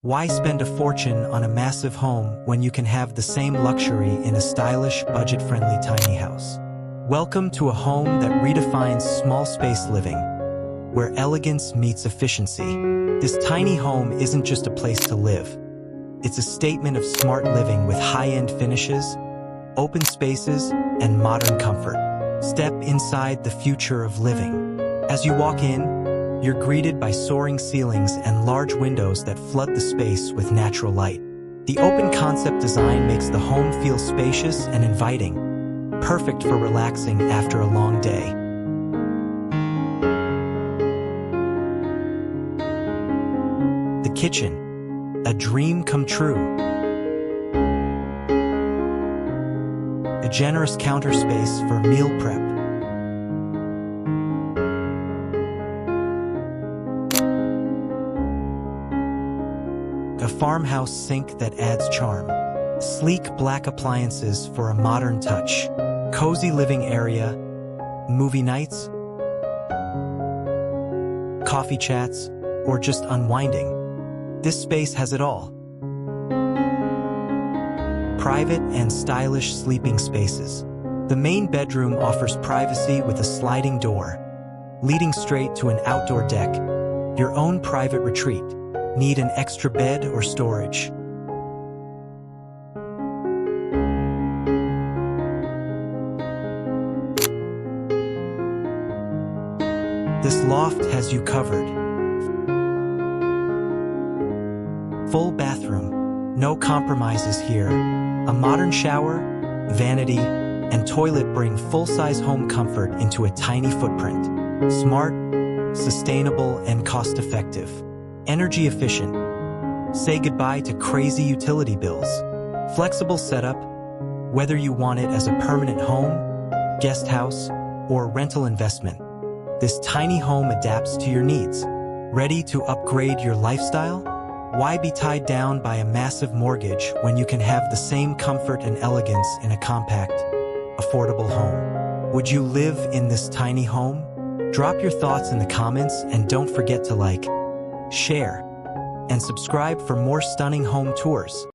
Why spend a fortune on a massive home when you can have the same luxury in a stylish, budget-friendly tiny house? Welcome to a home that redefines small space living, where elegance meets efficiency. This tiny home isn't just a place to live. It's a statement of smart living with high-end finishes, open spaces, and modern comfort. Step inside the future of living. As you walk in, you're greeted by soaring ceilings and large windows that flood the space with natural light. The open concept design makes the home feel spacious and inviting, perfect for relaxing after a long day. The kitchen, a dream come true. A generous counter space for meal prep. A farmhouse sink that adds charm. Sleek black appliances for a modern touch. Cozy living area, movie nights, coffee chats, or just unwinding. This space has it all. Private and stylish sleeping spaces. The main bedroom offers privacy with a sliding door, leading straight to an outdoor deck, your own private retreat. Need an extra bed or storage? This loft has you covered. Full bathroom, no compromises here. A modern shower, vanity, and toilet bring full-size home comfort into a tiny footprint. Smart, sustainable, and cost-effective. Energy efficient. Say goodbye to crazy utility bills. Flexible setup, whether you want it as a permanent home, guest house, or rental investment. This tiny home adapts to your needs. Ready to upgrade your lifestyle? Why be tied down by a massive mortgage when you can have the same comfort and elegance in a compact, affordable home? Would you live in this tiny home? Drop your thoughts in the comments and don't forget to like, share, and subscribe for more stunning home tours.